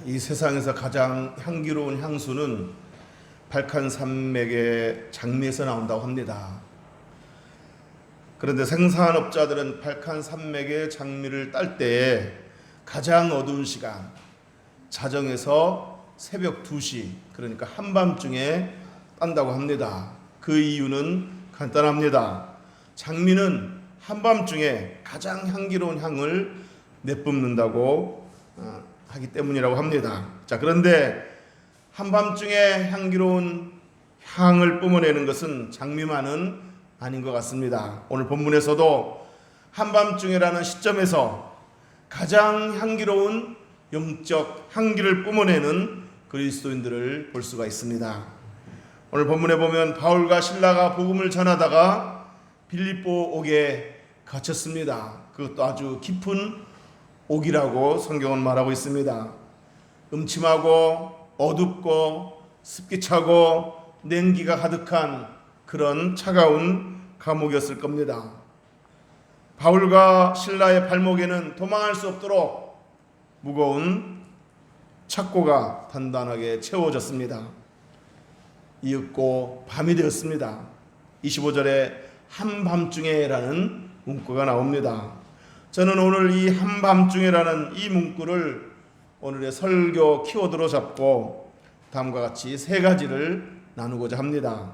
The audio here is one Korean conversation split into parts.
이 세상에서 가장 향기로운 향수는 발칸산맥의 장미에서 나온다고 합니다. 그런데 생산업자들은 발칸산맥의 장미를 딸 때에 가장 어두운 시간, 자정에서 새벽 2시, 그러니까 한밤중에 딴다고 합니다. 그 이유는 간단합니다. 장미는 한밤중에 가장 향기로운 향을 내뿜는다고 하기 때문이라고 합니다. 자, 그런데 한밤중에 향기로운 향을 뿜어내는 것은 장미만은 아닌 것 같습니다. 오늘 본문에서도 한밤중에라는 시점에서 가장 향기로운 영적 향기를 뿜어내는 그리스도인들을 볼 수가 있습니다. 오늘 본문에 보면 바울과 실라가 복음을 전하다가 빌립보 옥에 갇혔습니다. 그것도 아주 깊은 옥이라고 성경은 말하고 있습니다. 음침하고 어둡고 습기 차고 냉기가 가득한 그런 차가운 감옥이었을 겁니다. 바울과 실라의 발목에는 도망할 수 없도록 무거운 착고가 단단하게 채워졌습니다. 이윽고 밤이 되었습니다. 25절에 한밤중에라는 문구가 나옵니다. 저는 오늘 이 한밤중에라는 이 문구를 오늘의 설교 키워드로 잡고 다음과 같이 세 가지를 나누고자 합니다.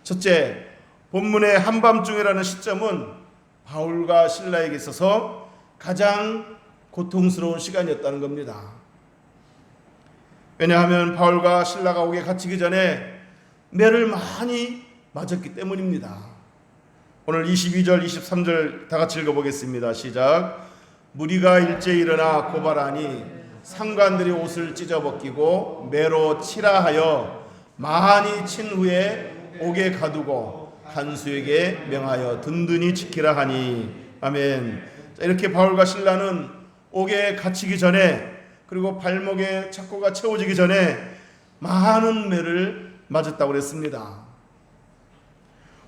첫째, 본문의 한밤중에라는 시점은 바울과 실라에게 있어서 가장 고통스러운 시간이었다는 겁니다. 왜냐하면 바울과 실라가 옥에 갇히기 전에 매를 많이 맞았기 때문입니다. 오늘 22절, 23절 다 같이 읽어보겠습니다. 시작. 무리가 일제히 일어나 고발하니 상관들이 옷을 찢어벗기고 매로 치라 하여 많이 친 후에 옥에 가두고 간수에게 명하여 든든히 지키라 하니. 아멘. 자, 이렇게 바울과 실라는 옥에 갇히기 전에, 그리고 발목에 착고가 채워지기 전에 많은 매를 맞았다고 그랬습니다.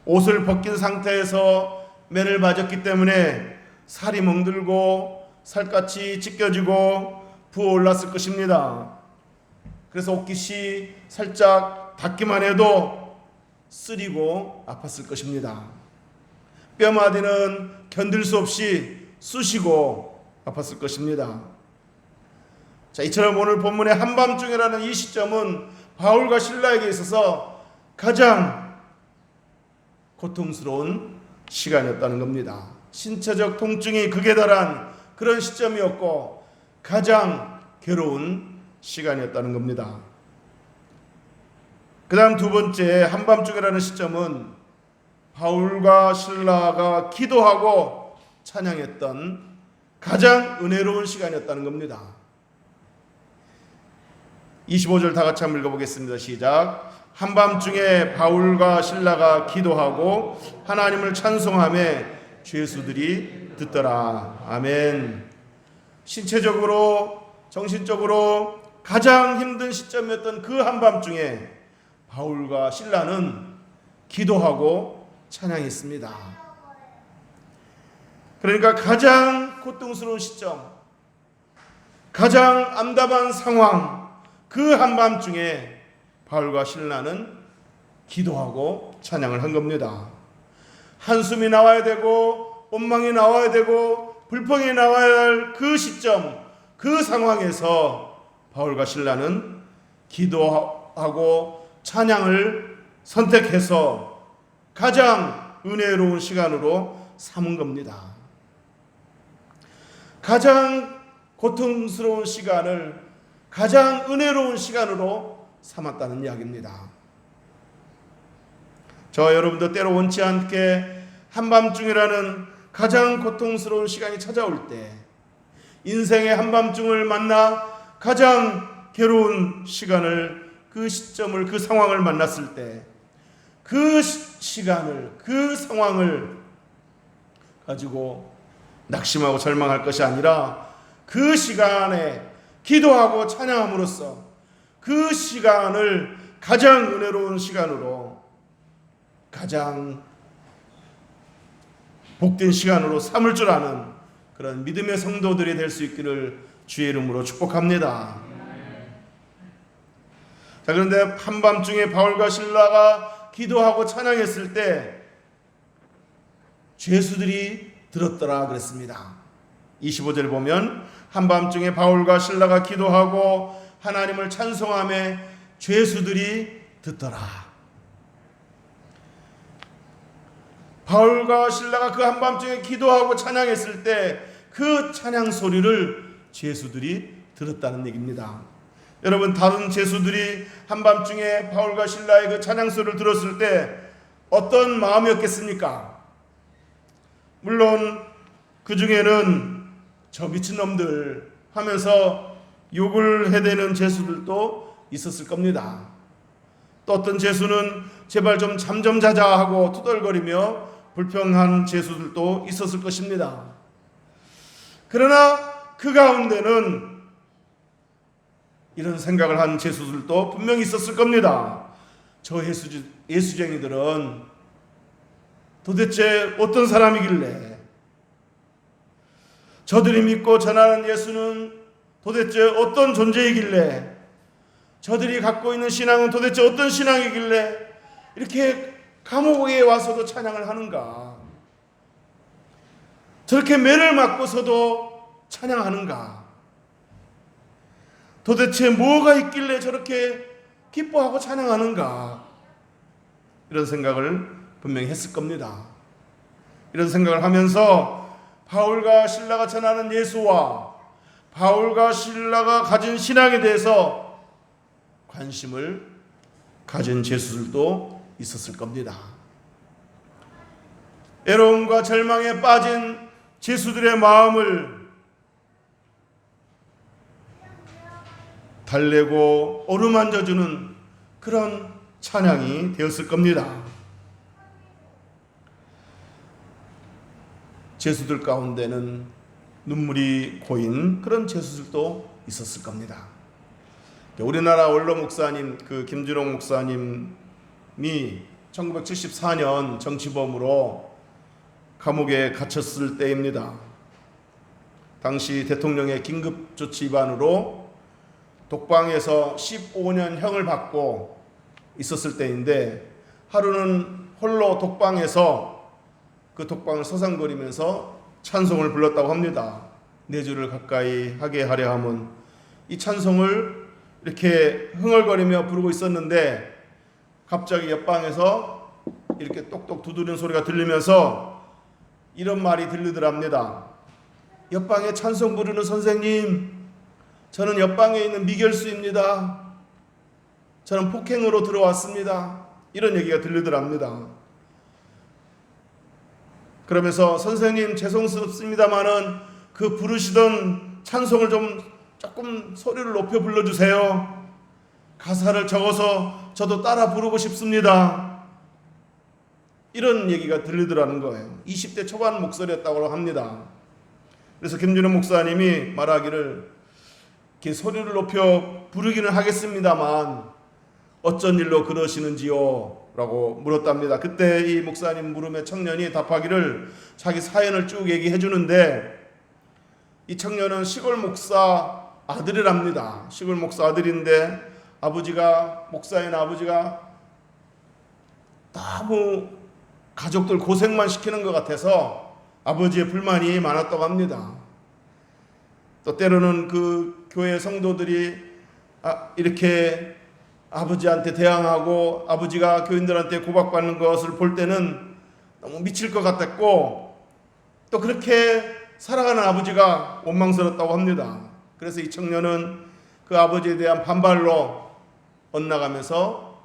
옷을 벗긴 상태에서 매를 맞았기 때문에 살이 멍들고 살갗이 찢겨지고 부어올랐을 것입니다. 그래서 옷깃이 살짝 닿기만 해도 쓰리고 아팠을 것입니다. 뼈마디는 견딜 수 없이 쑤시고 아팠을 것입니다. 자, 이처럼 오늘 본문의 한밤중이라는 이 시점은 바울과 실라에게 있어서 가장 고통스러운 시간이었다는 겁니다. 신체적 통증이 극에 달한 그런 시점이었고 가장 괴로운 시간이었다는 겁니다. 그 다음 두 번째, 한밤중이라는 시점은 바울과 실라가 기도하고 찬양했던 가장 은혜로운 시간이었다는 겁니다. 25절 다 같이 한번 읽어보겠습니다. 시작. 한밤중에 바울과 실라가 기도하고 하나님을 찬송하며 죄수들이 듣더라. 아멘. 신체적으로 정신적으로 가장 힘든 시점이었던 그 한밤중에 바울과 실라는 기도하고 찬양했습니다. 그러니까 가장 고통스러운 시점, 가장 암담한 상황, 그 한밤중에 바울과 실라는 기도하고 찬양을 한 겁니다. 한숨이 나와야 되고 원망이 나와야 되고 불평이 나와야 할 그 시점, 그 상황에서 바울과 실라는 기도하고 찬양을 선택해서 가장 은혜로운 시간으로 삼은 겁니다. 가장 고통스러운 시간을 가장 은혜로운 시간으로 삼았다는 이야기입니다. 저와 여러분도 때로 원치 않게 한밤중이라는 가장 고통스러운 시간이 찾아올 때, 인생의 한밤중을 만나 가장 괴로운 시간을, 그 시점을, 그 상황을 만났을 때, 그 시간을, 그 상황을 가지고 낙심하고 절망할 것이 아니라 그 시간에 기도하고 찬양함으로써 그 시간을 가장 은혜로운 시간으로, 가장 복된 시간으로 삼을 줄 아는 그런 믿음의 성도들이 될 수 있기를 주의 이름으로 축복합니다. 자, 그런데 한밤중에 바울과 실라가 기도하고 찬양했을 때 죄수들이 들었더라 그랬습니다. 25절 보면 한밤중에 바울과 실라가 기도하고 하나님을 찬송하며 죄수들이 듣더라. 바울과 실라가 그 한밤중에 기도하고 찬양했을 때 그 찬양 소리를 죄수들이 들었다는 얘기입니다. 여러분, 다른 죄수들이 한밤중에 바울과 실라의 그 찬양 소리를 들었을 때 어떤 마음이었겠습니까? 물론 그 중에는 저 미친놈들 하면서 욕을 해대는 죄수들도 있었을 겁니다. 또 어떤 죄수는 제발 좀 잠 좀 자자 하고 투덜거리며 불평한 죄수들도 있었을 것입니다. 그러나 그 가운데는 이런 생각을 한 죄수들도 분명히 있었을 겁니다. 저 예수쟁이들은 도대체 어떤 사람이길래, 저들이 믿고 전하는 예수는 도대체 어떤 존재이길래, 저들이 갖고 있는 신앙은 도대체 어떤 신앙이길래 이렇게 감옥에 와서도 찬양을 하는가, 저렇게 매를 맞고서도 찬양하는가, 도대체 뭐가 있길래 저렇게 기뻐하고 찬양하는가, 이런 생각을 분명히 했을 겁니다. 이런 생각을 하면서 바울과 실라가 전하는 예수와 바울과 실라가 가진 신앙에 대해서 관심을 가진 죄수들도 있었을 겁니다. 애로움과 절망에 빠진 죄수들의 마음을 달래고 어루만져주는 그런 찬양이 되었을 겁니다. 죄수들 가운데는 눈물이 고인 그런 죄수들도 있었을 겁니다. 우리나라 원로 목사님 김준홍 목사님이 1974년 정치범으로 감옥에 갇혔을 때입니다. 당시 대통령의 긴급조치 위반으로 독방에서 15년 형을 받고 있었을 때인데, 하루는 홀로 독방에서 그 독방을 서성거리면서 찬송을 불렀다고 합니다. 4주를 가까이 하게 하려 함은, 이 찬송을 이렇게 흥얼거리며 부르고 있었는데 갑자기 옆방에서 이렇게 똑똑 두드리는 소리가 들리면서 이런 말이 들리더랍니다. 옆방에 찬송 부르는 선생님, 저는 옆방에 있는 미결수입니다. 저는 폭행으로 들어왔습니다. 이런 얘기가 들리더랍니다. 그러면서 선생님 죄송스럽습니다마는 그 부르시던 찬송을 조금 소리를 높여 불러주세요. 가사를 적어서 저도 따라 부르고 싶습니다. 이런 얘기가 들리더라는 거예요. 20대 초반 목소리였다고 합니다. 그래서 김준호 목사님이 말하기를, 이렇게 소리를 높여 부르기는 하겠습니다만 어쩐 일로 그러시는지요? 라고 물었답니다. 그때 이 목사님 물음에 청년이 답하기를, 자기 사연을 쭉 얘기해 주는데, 이 청년은 시골 목사 아들이랍니다. 시골 목사 아들인데 목사인 아버지가 너무 가족들 고생만 시키는 것 같아서 아버지의 불만이 많았다고 합니다. 또 때로는 그 교회 성도들이 이렇게 아버지한테 대항하고 아버지가 교인들한테 고박받는 것을 볼 때는 너무 미칠 것 같았고, 또 그렇게 살아가는 아버지가 원망스럽다고 합니다. 그래서 이 청년은 그 아버지에 대한 반발로 엇나가면서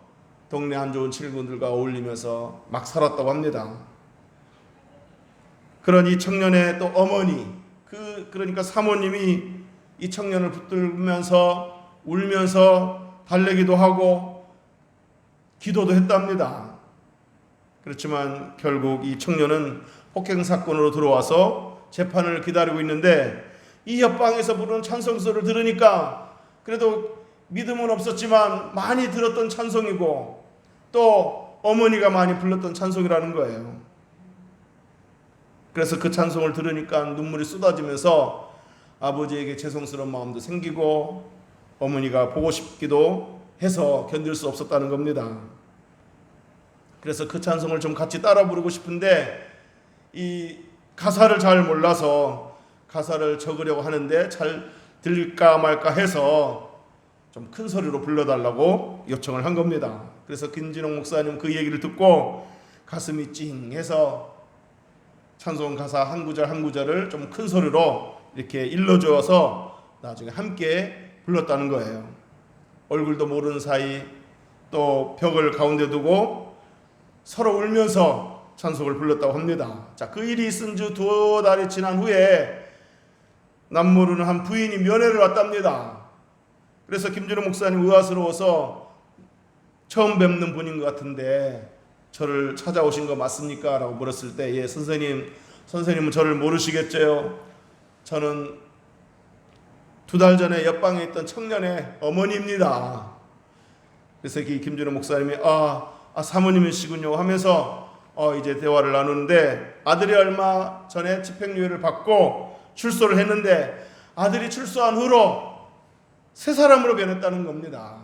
동네 안 좋은 친구들과 어울리면서 막 살았다고 합니다. 그런 이 청년의 또 어머니, 그러니까 사모님이 이 청년을 붙들면서 울면서 달래기도 하고 기도도 했답니다. 그렇지만 결국 이 청년은 폭행 사건으로 들어와서 재판을 기다리고 있는데, 이 옆방에서 부르는 찬송소를 들으니까 그래도 믿음은 없었지만 많이 들었던 찬송이고 또 어머니가 많이 불렀던 찬송이라는 거예요. 그래서 그 찬송을 들으니까 눈물이 쏟아지면서 아버지에게 죄송스러운 마음도 생기고 어머니가 보고 싶기도 해서 견딜 수 없었다는 겁니다. 그래서 그 찬송을 좀 같이 따라 부르고 싶은데 이 가사를 잘 몰라서 가사를 적으려고 하는데 잘 들릴까 말까 해서 좀 큰 소리로 불러달라고 요청을 한 겁니다. 그래서 김진홍 목사님 그 얘기를 듣고 가슴이 찡해서 찬송 가사 한 구절 한 구절을 좀 큰 소리로 이렇게 일러주어서 나중에 함께 불렀다는 거예요. 얼굴도 모르는 사이 또 벽을 가운데 두고 서로 울면서 찬송을 불렀다고 합니다. 자, 그 일이 있은 지 2달이 지난 후에 남모르는 한 부인이 면회를 왔답니다. 그래서 김준호 목사님 의아스러워서 처음 뵙는 분인 것 같은데 저를 찾아오신 거 맞습니까? 라고 물었을 때 예, 선생님은 저를 모르시겠죠? 저는 2달 전에 옆방에 있던 청년의 어머니입니다. 그래서 김준호 목사님이 사모님이시군요 하면서 이제 대화를 나누는데 아들이 얼마 전에 집행유예를 받고 출소를 했는데 아들이 출소한 후로 새 사람으로 변했다는 겁니다.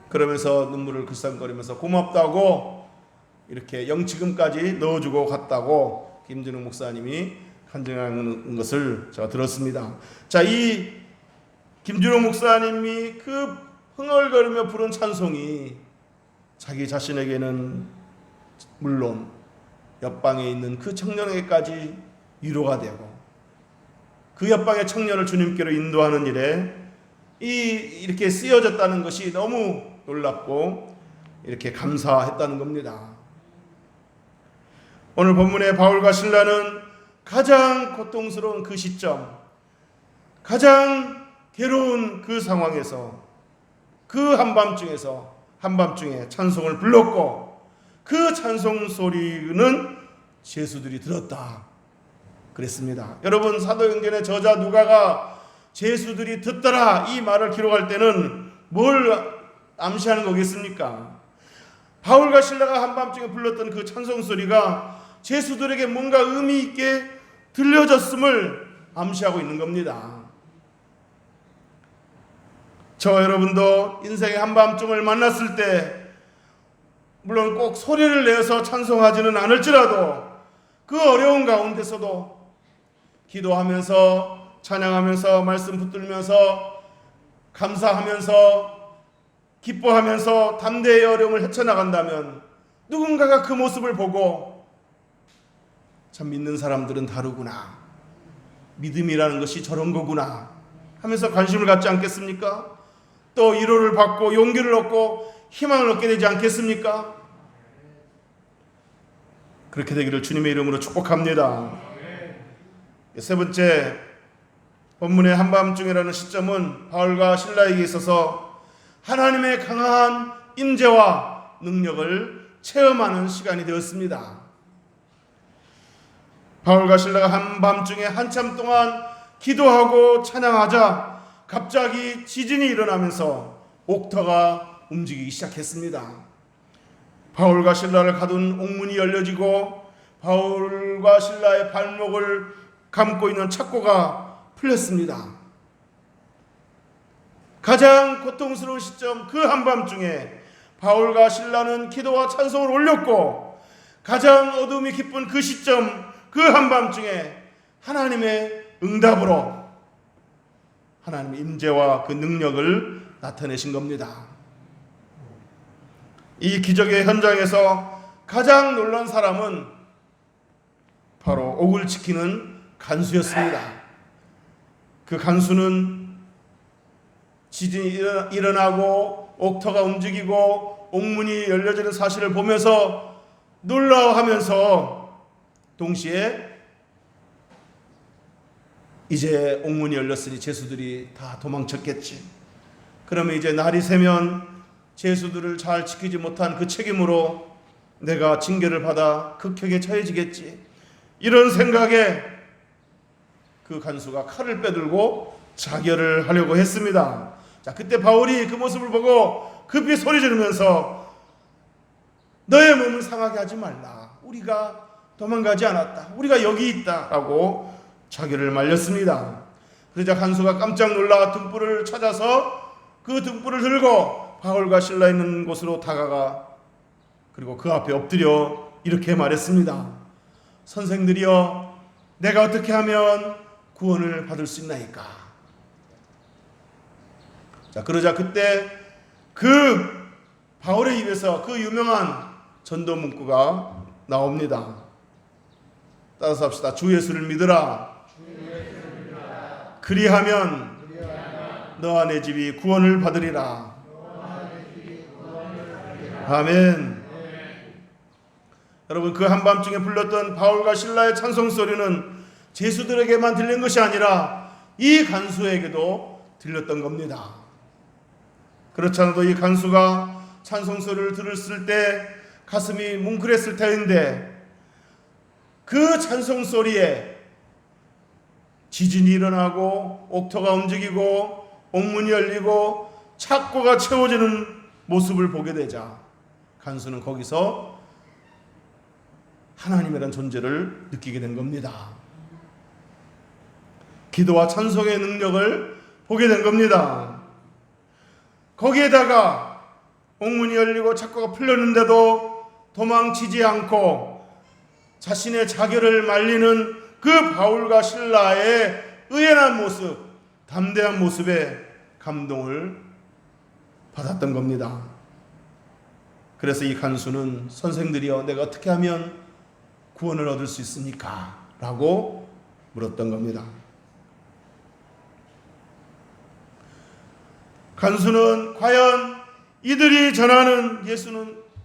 그러면서 눈물을 글썽거리면서 고맙다고 이렇게 영치금까지 넣어주고 갔다고 김준욱 목사님이 간증하는 것을 제가 들었습니다. 자, 이 김준욱 목사님이 그 흥얼거리며 부른 찬송이 자기 자신에게는 물론 옆방에 있는 그 청년에게까지 위로가 되고 그 옆방의 청년을 주님께로 인도하는 일에 이렇게 쓰여졌다는 것이 너무 놀랍고 이렇게 감사했다는 겁니다. 오늘 본문의 바울과 신라는 가장 고통스러운 그 시점, 가장 괴로운 그 상황에서 그 한밤중에 찬송을 불렀고 그 찬송 소리는 제수들이 들었다 그랬습니다. 여러분, 사도행전의 저자 누가가 제수들이 듣더라 이 말을 기록할 때는 뭘 암시하는 거겠습니까? 바울과 신라가 한밤중에 불렀던 그 찬송 소리가 제수들에게 뭔가 의미 있게 들려졌음을 암시하고 있는 겁니다. 저 여러분도 인생의 한밤중을 만났을 때 물론 꼭 소리를 내서 찬송하지는 않을지라도 그 어려운 가운데서도 기도하면서 찬양하면서 말씀 붙들면서 감사하면서 기뻐하면서 담대의 어려움을 헤쳐나간다면 누군가가 그 모습을 보고 참 믿는 사람들은 다르구나, 믿음이라는 것이 저런 거구나 하면서 관심을 갖지 않겠습니까? 또 위로를 받고 용기를 얻고 희망을 얻게 되지 않겠습니까? 그렇게 되기를 주님의 이름으로 축복합니다. 세 번째, 본문의 한밤중이라는 시점은 바울과 신라에게 있어서 하나님의 강한 임재와 능력을 체험하는 시간이 되었습니다. 바울과 신라가 한밤중에 한참 동안 기도하고 찬양하자 갑자기 지진이 일어나면서 옥터가 움직이기 시작했습니다. 바울과 신라를 가둔 옥문이 열려지고 바울과 신라의 발목을 감고 있는 착고가 풀렸습니다. 가장 고통스러운 시점, 그 한밤중에 바울과 신라는 기도와 찬송을 올렸고 가장 어둠이 깊은 그 시점, 그 한밤중에 하나님의 응답으로 하나님의 임재와 그 능력을 나타내신 겁니다. 이 기적의 현장에서 가장 놀란 사람은 바로 옥을 지키는 간수였습니다. 그 간수는 지진이 일어나고 옥터가 움직이고 옥문이 열려지는 사실을 보면서 놀라워하면서 동시에 이제 옥문이 열렸으니 제수들이 다 도망쳤겠지. 그러면 이제 날이 새면 제수들을 잘 지키지 못한 그 책임으로 내가 징계를 받아 극형에 처해지겠지. 이런 생각에 그 간수가 칼을 빼들고 자결을 하려고 했습니다. 자, 그때 바울이 그 모습을 보고 급히 소리 지르면서 너의 몸을 상하게 하지 말라. 우리가 도망가지 않았다. 우리가 여기 있다. 라고 자기를 말렸습니다. 그러자 간수가 깜짝 놀라 등불을 찾아서 그 등불을 들고 바울과 실라 있는 곳으로 다가가 그리고 그 앞에 엎드려 이렇게 말했습니다. 선생들이여, 내가 어떻게 하면 구원을 받을 수 있나이까? 자, 그러자 그때 그 바울의 입에서 그 유명한 전도 문구가 나옵니다. 따라서 합시다. 주 예수를 믿으라. 그리하면 너와 내 집이 구원을 받으리라. 아멘. 여러분, 그 한밤중에 불렀던 바울과 실라의 찬송 소리는 제수들에게만 들린 것이 아니라 이 간수에게도 들렸던 겁니다. 그렇지 않아도 이 간수가 찬송 소리를 들었을 때 가슴이 뭉클했을 터인데 그 찬송 소리에 지진이 일어나고 옥토가 움직이고 옥문이 열리고 착고가 채워지는 모습을 보게 되자 간수는 거기서 하나님이란 존재를 느끼게 된 겁니다. 기도와 찬송의 능력을 보게 된 겁니다. 거기에다가 옥문이 열리고 착고가 풀렸는데도 도망치지 않고 자신의 자결을 말리는 그 바울과 실라의 의연한 모습, 담대한 모습에 감동을 받았던 겁니다. 그래서 이 간수는 선생들이여, 내가 어떻게 하면 구원을 얻을 수 있습니까? 라고 물었던 겁니다. 간수는 과연 이들이 전하는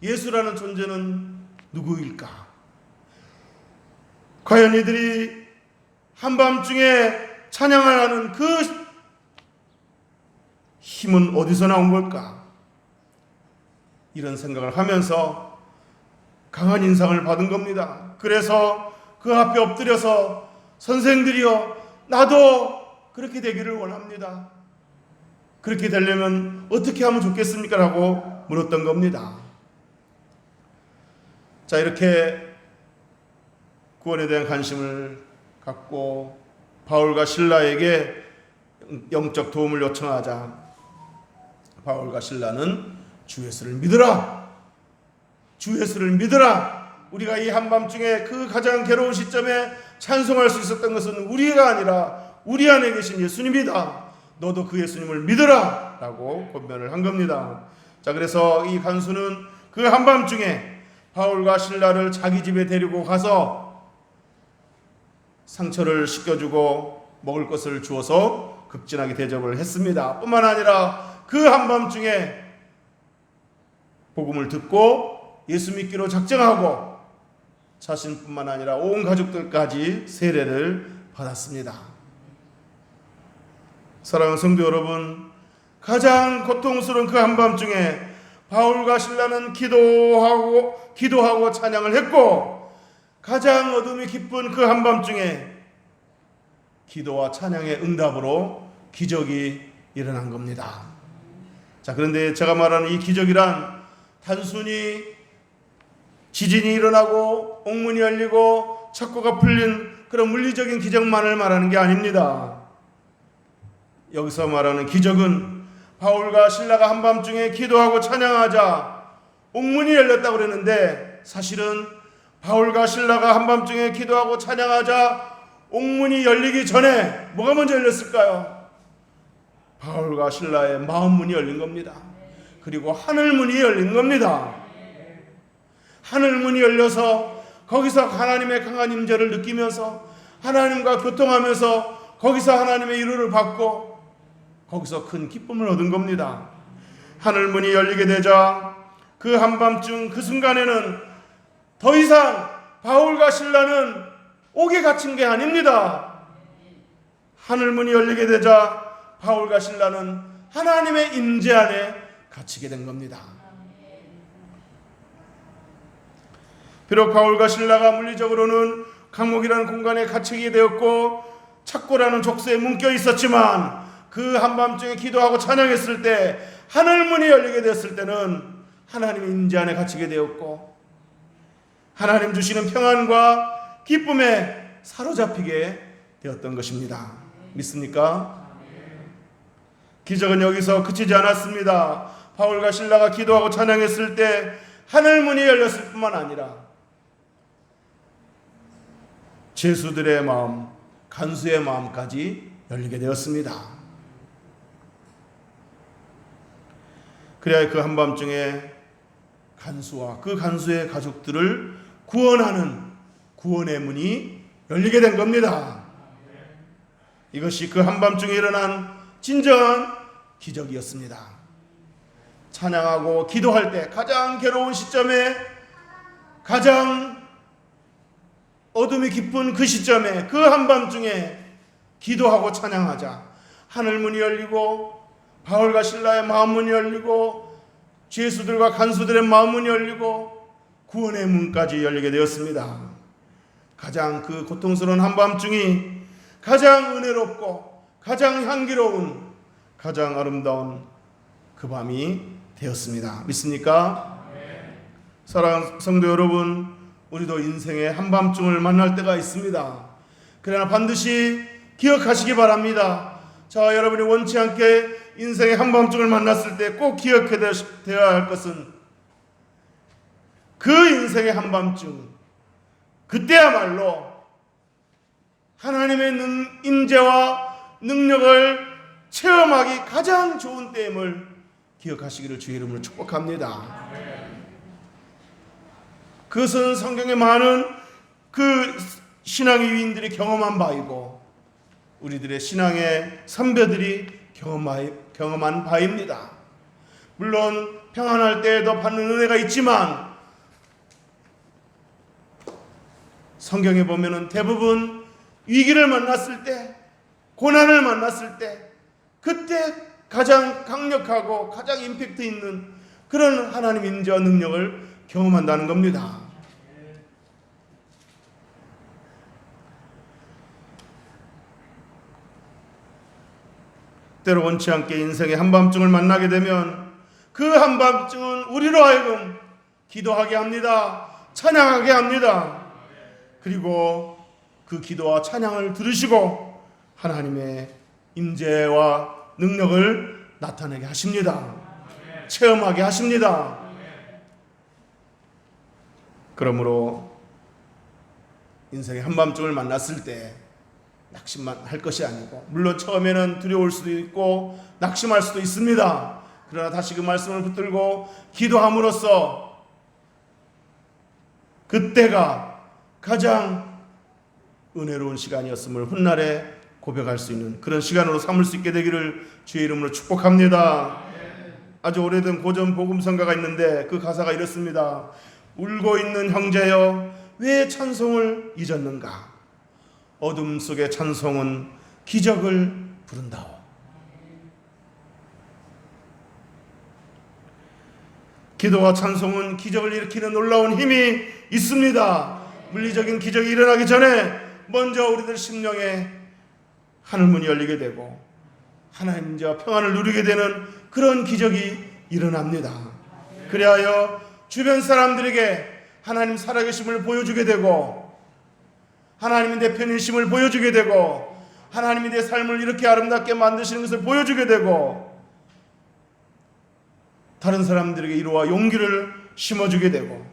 예수라는 존재는 누구일까? 과연 이들이 한밤중에 찬양을 하는 그 힘은 어디서 나온 걸까? 이런 생각을 하면서 강한 인상을 받은 겁니다. 그래서 그 앞에 엎드려서 선생들이여, 나도 그렇게 되기를 원합니다. 그렇게 되려면 어떻게 하면 좋겠습니까? 라고 물었던 겁니다. 자, 이렇게 구원에 대한 관심을 갖고 바울과 실라에게 영적 도움을 요청하자 바울과 실라는 주 예수를 믿으라. 주 예수를 믿으라. 우리가 이 한밤중에 그 가장 괴로운 시점에 찬송할 수 있었던 것은 우리가 아니라 우리 안에 계신 예수님이다. 너도 그 예수님을 믿으라. 라고 권면을 한 겁니다. 자, 그래서 이 간수는 그 한밤중에 바울과 실라를 자기 집에 데리고 가서 상처를 씻겨주고 먹을 것을 주어서 극진하게 대접을 했습니다. 뿐만 아니라 그 한밤중에 복음을 듣고 예수 믿기로 작정하고 자신뿐만 아니라 온 가족들까지 세례를 받았습니다. 사랑하는 성도 여러분, 가장 고통스러운 그 한밤중에 바울과 실라는 기도하고 찬양을 했고, 가장 어둠이 깊은 그 한밤중에 기도와 찬양의 응답으로 기적이 일어난 겁니다. 자, 그런데 제가 말하는 이 기적이란 단순히 지진이 일어나고 옥문이 열리고 착고가 풀린 그런 물리적인 기적만을 말하는 게 아닙니다. 여기서 말하는 기적은 바울과 실라가 한밤중에 기도하고 찬양하자 옥문이 열렸다고 그랬는데, 사실은 바울과 실라가 한밤중에 기도하고 찬양하자 옥문이 열리기 전에 뭐가 먼저 열렸을까요? 바울과 신라의 마음문이 열린 겁니다. 그리고 하늘문이 열린 겁니다. 하늘문이 열려서 거기서 하나님의 강한 임재를 느끼면서 하나님과 교통하면서 거기서 하나님의 위로를 받고 거기서 큰 기쁨을 얻은 겁니다. 하늘문이 열리게 되자 그 한밤중 그 순간에는 더 이상 바울과 실라는 옥에 갇힌 게 아닙니다. 하늘문이 열리게 되자 바울과 실라는 하나님의 임재 안에 갇히게 된 겁니다. 비록 바울과 실라가 물리적으로는 감옥이라는 공간에 갇히게 되었고 착고라는 족쇄에 묶여 있었지만, 그 한밤중에 기도하고 찬양했을 때 하늘문이 열리게 되었을 때는 하나님의 임재 안에 갇히게 되었고 하나님 주시는 평안과 기쁨에 사로잡히게 되었던 것입니다. 믿습니까? 기적은 여기서 그치지 않았습니다. 바울과 실라가 기도하고 찬양했을 때 하늘 문이 열렸을 뿐만 아니라 죄수들의 마음, 간수의 마음까지 열리게 되었습니다. 그래야 그 한밤중에 간수와 그 간수의 가족들을 구원하는 구원의 문이 열리게 된 겁니다. 이것이 그 한밤중에 일어난 진정한 기적이었습니다. 찬양하고 기도할 때 가장 괴로운 시점에, 가장 어둠이 깊은 그 시점에, 그 한밤중에 기도하고 찬양하자 하늘문이 열리고 바울과 실라의 마음문이 열리고 죄수들과 간수들의 마음문이 열리고 구원의 문까지 열리게 되었습니다. 가장 그 고통스러운 한밤중이 가장 은혜롭고 가장 향기로운, 가장 아름다운 그 밤이 되었습니다. 믿습니까? 사랑하는 성도 여러분, 우리도 인생의 한밤중을 만날 때가 있습니다. 그러나 반드시 기억하시기 바랍니다. 자, 여러분이 원치 않게 인생의 한밤중을 만났을 때 꼭 기억해야 할 것은 그 인생의 한밤중, 그때야말로 하나님의 임재와 능력을 체험하기 가장 좋은 때임을 기억하시기를 주의 이름으로 축복합니다. 그것은 성경에 많은 그 신앙의 위인들이 경험한 바이고 우리들의 신앙의 선배들이 경험한 바입니다. 물론 평안할 때에도 받는 은혜가 있지만 성경에 보면은 대부분 위기를 만났을 때, 고난을 만났을 때, 그때 가장 강력하고 가장 임팩트 있는 그런 하나님 임재와 능력을 경험한다는 겁니다. 때로 원치 않게 인생의 한밤중을 만나게 되면 그 한밤중은 우리로 하여금 기도하게 합니다. 찬양하게 합니다. 그리고 그 기도와 찬양을 들으시고 하나님의 임재와 능력을 나타내게 하십니다. 체험하게 하십니다. 그러므로 인생의 한밤중을 만났을 때 낙심만 할 것이 아니고, 물론 처음에는 두려울 수도 있고 낙심할 수도 있습니다. 그러나 다시 그 말씀을 붙들고 기도함으로써 그때가 가장 은혜로운 시간이었음을 훗날에 고백할 수 있는 그런 시간으로 삼을 수 있게 되기를 주의 이름으로 축복합니다. 아주 오래된 고전 복음성가가 있는데 그 가사가 이렇습니다. 울고 있는 형제여 왜 찬송을 잊었는가? 어둠 속의 찬송은 기적을 부른다오. 기도와 찬송은 기적을 일으키는 놀라운 힘이 있습니다. 물리적인 기적이 일어나기 전에 먼저 우리들 심령에 하늘문이 열리게 되고 하나님과 평안을 누리게 되는 그런 기적이 일어납니다. 그리하여 주변 사람들에게 하나님 살아계심을 보여주게 되고 하나님이 내 편이심을 보여주게 되고 하나님이 내 삶을 이렇게 아름답게 만드시는 것을 보여주게 되고 다른 사람들에게 이루와 용기를 심어주게 되고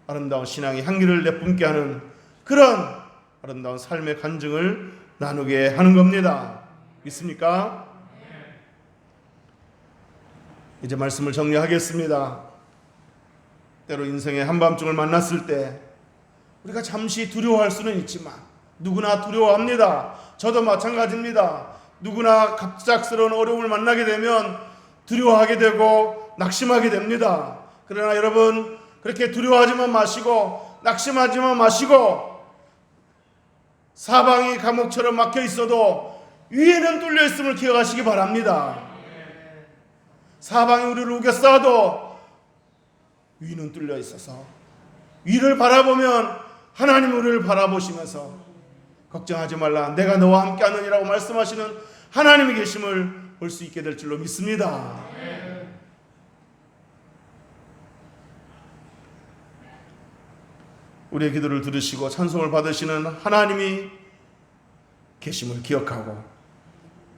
아름다운 신앙의 향기를 내뿜게 하는 그런 아름다운 삶의 간증을 나누게 하는 겁니다. 믿습니까? 이제 말씀을 정리하겠습니다. 때로 인생의 한밤중을 만났을 때 우리가 잠시 두려워할 수는 있지만 누구나 두려워합니다. 저도 마찬가지입니다. 누구나 갑작스러운 어려움을 만나게 되면 두려워하게 되고 낙심하게 됩니다. 그러나 여러분 그렇게 두려워하지만 마시고 낙심하지만 마시고 사방이 감옥처럼 막혀 있어도 위에는 뚫려 있음을 기억하시기 바랍니다. 사방이 우리를 우겨싸도 위는 뚫려 있어서 위를 바라보면 하나님 우리를 바라보시면서 걱정하지 말라 내가 너와 함께 하느니라고 말씀하시는 하나님이 계심을 볼 수 있게 될 줄로 믿습니다. 우리의 기도를 들으시고 찬송을 받으시는 하나님이 계심을 기억하고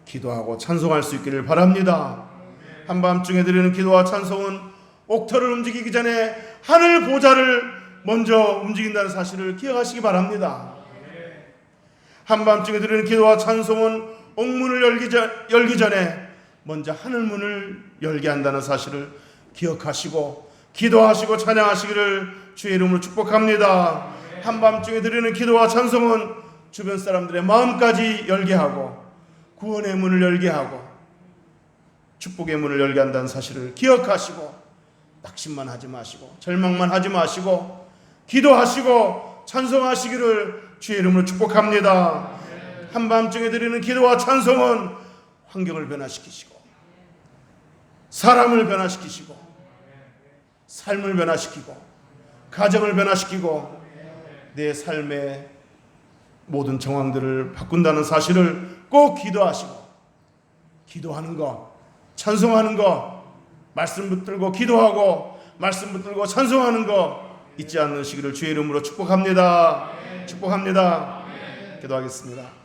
기도하고 찬송할 수 있기를 바랍니다. 한밤중에 드리는 기도와 찬송은 옥터를 움직이기 전에 하늘 보좌를 먼저 움직인다는 사실을 기억하시기 바랍니다. 한밤중에 드리는 기도와 찬송은 옥문을 열기 전에 먼저 하늘문을 열게 한다는 사실을 기억하시고 기도하시고 찬양하시기를 주의 이름으로 축복합니다. 한밤중에 드리는 기도와 찬송은 주변 사람들의 마음까지 열게 하고 구원의 문을 열게 하고 축복의 문을 열게 한다는 사실을 기억하시고 낙심만 하지 마시고 절망만 하지 마시고 기도하시고 찬송하시기를 주의 이름으로 축복합니다. 한밤중에 드리는 기도와 찬송은 환경을 변화시키시고 사람을 변화시키시고 삶을 변화시키고 가정을 변화시키고 내 삶의 모든 정황들을 바꾼다는 사실을 꼭 기도하시고 기도하는 것, 찬송하는 것, 말씀 붙들고 기도하고 말씀 붙들고 찬송하는 것 잊지 않는 시기를 주의 이름으로 축복합니다. 축복합니다. 기도하겠습니다.